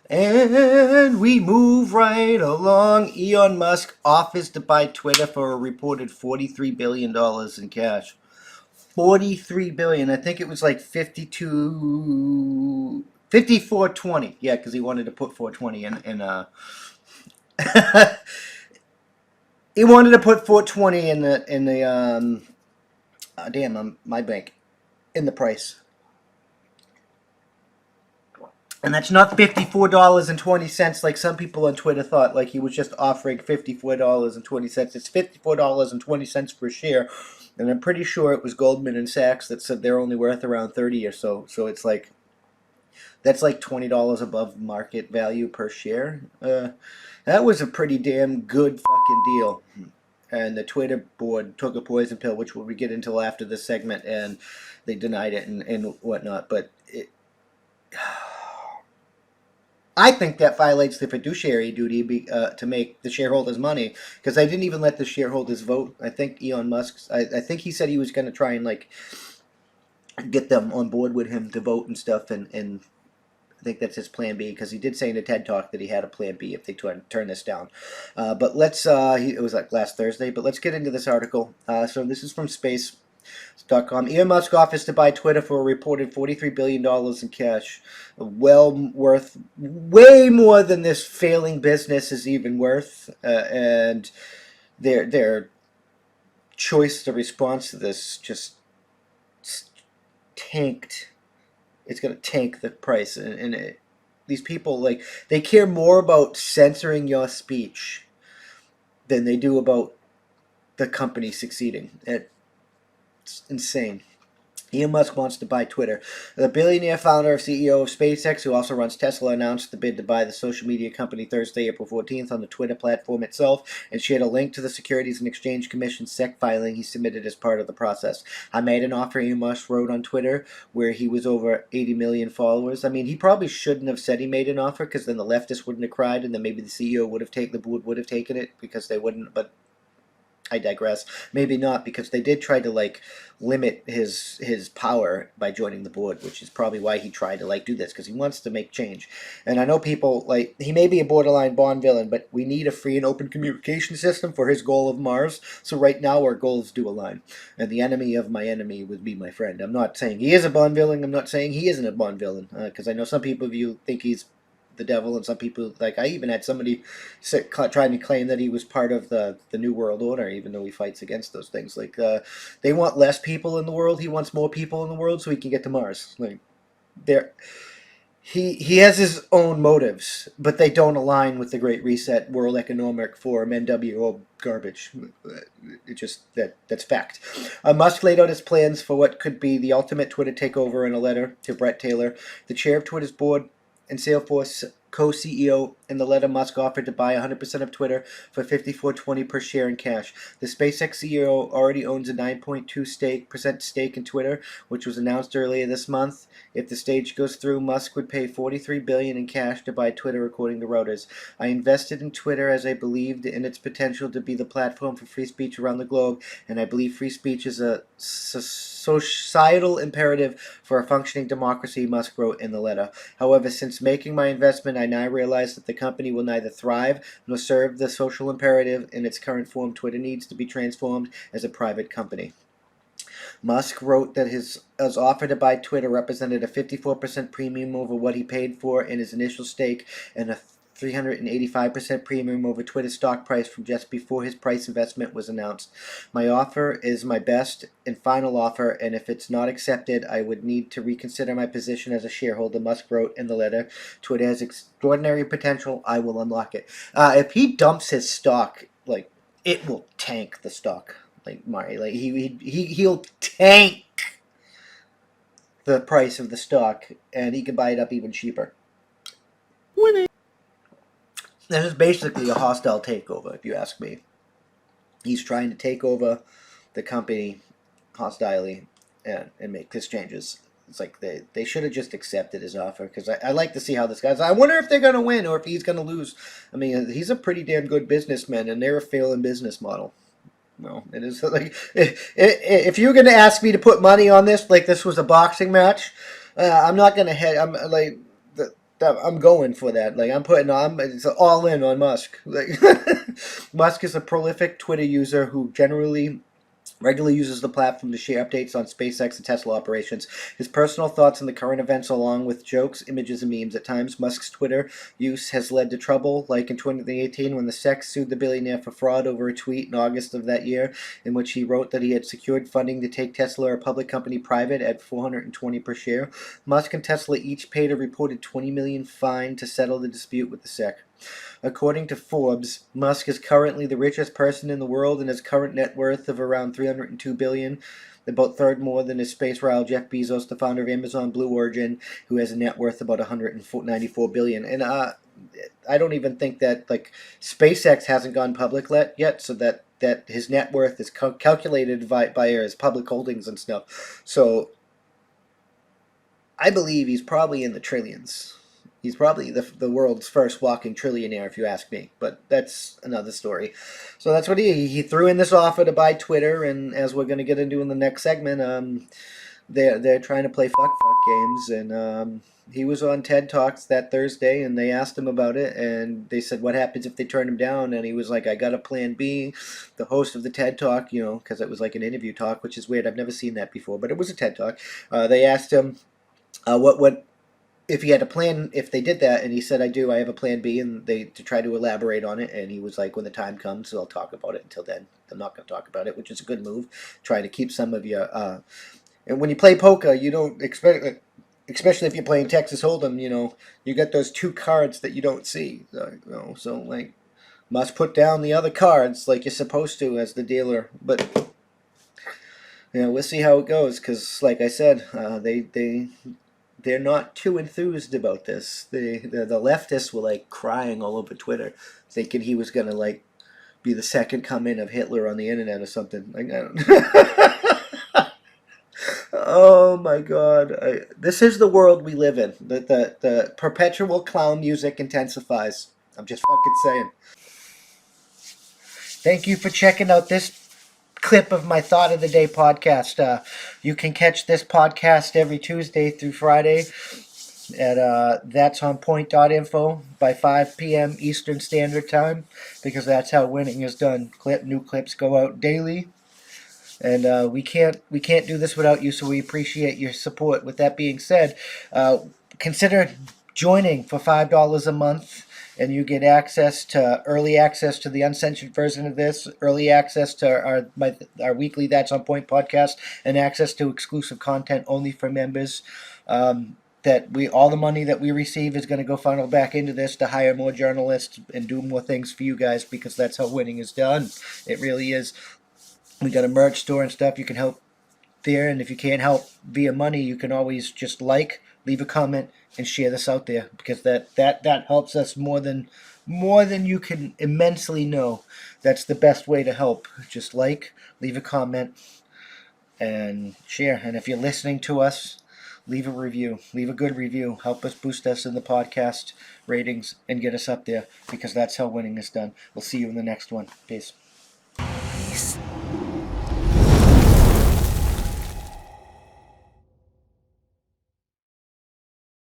And we move right along. Elon Musk offers to buy Twitter for a reported $43 billion in cash. 43 billion. I think it was like 52, 54.20. Yeah, because he wanted to put 420 in he wanted to put 420 in the my bank in the price. And that's not $54.20 like some people on Twitter thought, like he was just offering $54.20. It's $54.20 per share. And I'm pretty sure it was Goldman and Sachs that said they're only worth around 30 or so. So it's like that's like $20 above market value per share. That was a pretty damn good fucking deal. And the Twitter board took a poison pill, which we'll get into after this segment, and they denied it and whatnot. But I think that violates the fiduciary duty to make the shareholders money, because I didn't even let the shareholders vote. I think Elon Musk, I think he said he was going to try and like get them on board with him to vote and stuff, and I think that's his plan B, because he did say in a TED Talk that he had a plan B if they turn this down. But let's, it was like last Thursday, but let's get into this article. So this is from Space.com. Elon Musk offers to buy Twitter for a reported $43 billion in cash. Well worth, way more than this failing business is even worth. And their choice, the response to this just tanked. It's going to tank the price. And these people, like, they care more about censoring your speech than they do about the company succeeding. It's insane. Elon Musk wants to buy Twitter. The billionaire founder and CEO of SpaceX, who also runs Tesla, announced the bid to buy the social media company Thursday, April 14th, on the Twitter platform itself, and shared a link to the Securities and Exchange Commission SEC filing he submitted as part of the process. I made an offer, Elon Musk wrote on Twitter, where he was over 80 million followers. I mean, he probably shouldn't have said he made an offer, because then the leftists wouldn't have cried, and then maybe the CEO would have taken, the board would have taken it, because they wouldn't, but I digress. Maybe not, because they did try to like limit his power by joining the board, which is probably why he tried to like do this, because he wants to make change. And I know people like, he may be a borderline Bond villain, but we need a free and open communication system for his goal of Mars. So right now our goals do align, and the enemy of my enemy would be my friend. I'm not saying he is a Bond villain. I'm not saying he isn't a Bond villain, because I know some people of you think he's the devil, and some people, like I even had somebody trying to claim that he was part of the New World Order, even though he fights against those things. Like they want less people in the world, he wants more people in the world so he can get to Mars. Like there, he has his own motives, but they don't align with the Great Reset, World Economic Forum, NWO garbage. It just that's fact. Musk laid out his plans for what could be the ultimate Twitter takeover in a letter to Brett Taylor, the chair of Twitter's board and Salesforce co-CEO. In the letter, Musk offered to buy 100% of Twitter for $54.20 per share in cash. The SpaceX CEO already owns a 9.2% stake in Twitter, which was announced earlier this month. If the stage goes through, Musk would pay $43 billion in cash to buy Twitter, according to Reuters. I invested in Twitter as I believed in its potential to be the platform for free speech around the globe, and I believe free speech is a societal imperative for a functioning democracy, Musk wrote in the letter. However, since making my investment, I now realize that the company will neither thrive nor serve the social imperative in its current form. Twitter needs to be transformed as a private company. Musk wrote that his offer to buy Twitter represented a 54% premium over what he paid for in his initial stake, and a 385% premium over Twitter's stock price from just before his price investment was announced. My offer is my best and final offer, and if it's not accepted, I would need to reconsider my position as a shareholder, Musk wrote in the letter. Twitter has extraordinary potential. I will unlock it. If he dumps his stock, like, it will tank the stock. Like Mari, like he'll tank the price of the stock, and he can buy it up even cheaper. Winning. This is basically a hostile takeover, if you ask me. He's trying to take over the company hostilely and make these changes. It's like they should have just accepted his offer, because I like to see how this goes. I wonder if they're going to win or if he's going to lose. I mean, he's a pretty damn good businessman, and they're a failing business model. No, it is like if you're going to ask me to put money on this, like this was a boxing match, I'm not going to head. I'm like I'm going for that. Like it's all in on Musk. Like Musk is a prolific Twitter user who regularly uses the platform to share updates on SpaceX and Tesla operations. His personal thoughts on the current events, along with jokes, images, and memes. At times, Musk's Twitter use has led to trouble, like in 2018 when the SEC sued the billionaire for fraud over a tweet in August of that year, in which he wrote that he had secured funding to take Tesla, a public company, private at $420 per share. Musk and Tesla each paid a reported $20 million fine to settle the dispute with the SEC. According to Forbes, Musk is currently the richest person in the world and has current net worth of around $302 billion, about third more than his space rival Jeff Bezos, the founder of Amazon Blue Origin, who has a net worth about $194 billion. And I don't even think that like SpaceX hasn't gone public yet, so that his net worth is calculated by his public holdings and stuff. So I believe he's probably in the trillions. He's probably the world's first walking trillionaire, if you ask me. But that's another story. So that's what he threw in this offer to buy Twitter, and as we're going to get into in the next segment, they're trying to play fuck games, and he was on TED Talks that Thursday, and they asked him about it, and they said, "What happens if they turn him down?" And he was like, "I got a plan B." The host of the TED Talk, because it was like an interview talk, which is weird. I've never seen that before, but it was a TED Talk. They asked him what if he had a plan if they did that, and he said, I have a plan B, and they to try to elaborate on it, and he was like, when the time comes, I'll talk about it. Until then, I'm not going to talk about it, which is a good move, trying to keep some of your and when you play poker, you don't expect, especially if you're playing Texas Hold'em, you got those two cards that you don't see, so like must put down the other cards like you're supposed to as the dealer. But we'll see how it goes, because like I said, they're not too enthused about this. The leftists were like crying all over Twitter, thinking he was gonna like be the second coming of Hitler on the internet or something. Like, I don't. Oh my God! This is the world we live in. The perpetual clown music intensifies. I'm just fucking saying. Thank you for checking out this clip of my Thought of the Day podcast. You can catch this podcast every Tuesday through Friday at that'sonpoint.info by 5 p.m. Eastern Standard Time, because that's how winning is done. New clips go out daily, and we can't do this without you, so we appreciate your support. With that being said, consider joining for $5 a month, and you get early access to the uncensored version of this, early access to our weekly That's On Point podcast, and access to exclusive content only for members. All the money that we receive is going to go funnel back into this to hire more journalists and do more things for you guys, because that's how winning is done. It really is. We got a merch store and stuff. You can help there, and if you can't help via money, you can always just leave a comment, and share this out there, because that helps us more than you can immensely know. That's the best way to help. Just leave a comment, and share. And if you're listening to us, leave a review. Leave a good review. Help us boost us in the podcast ratings and get us up there, because that's how winning is done. We'll see you in the next one. Peace.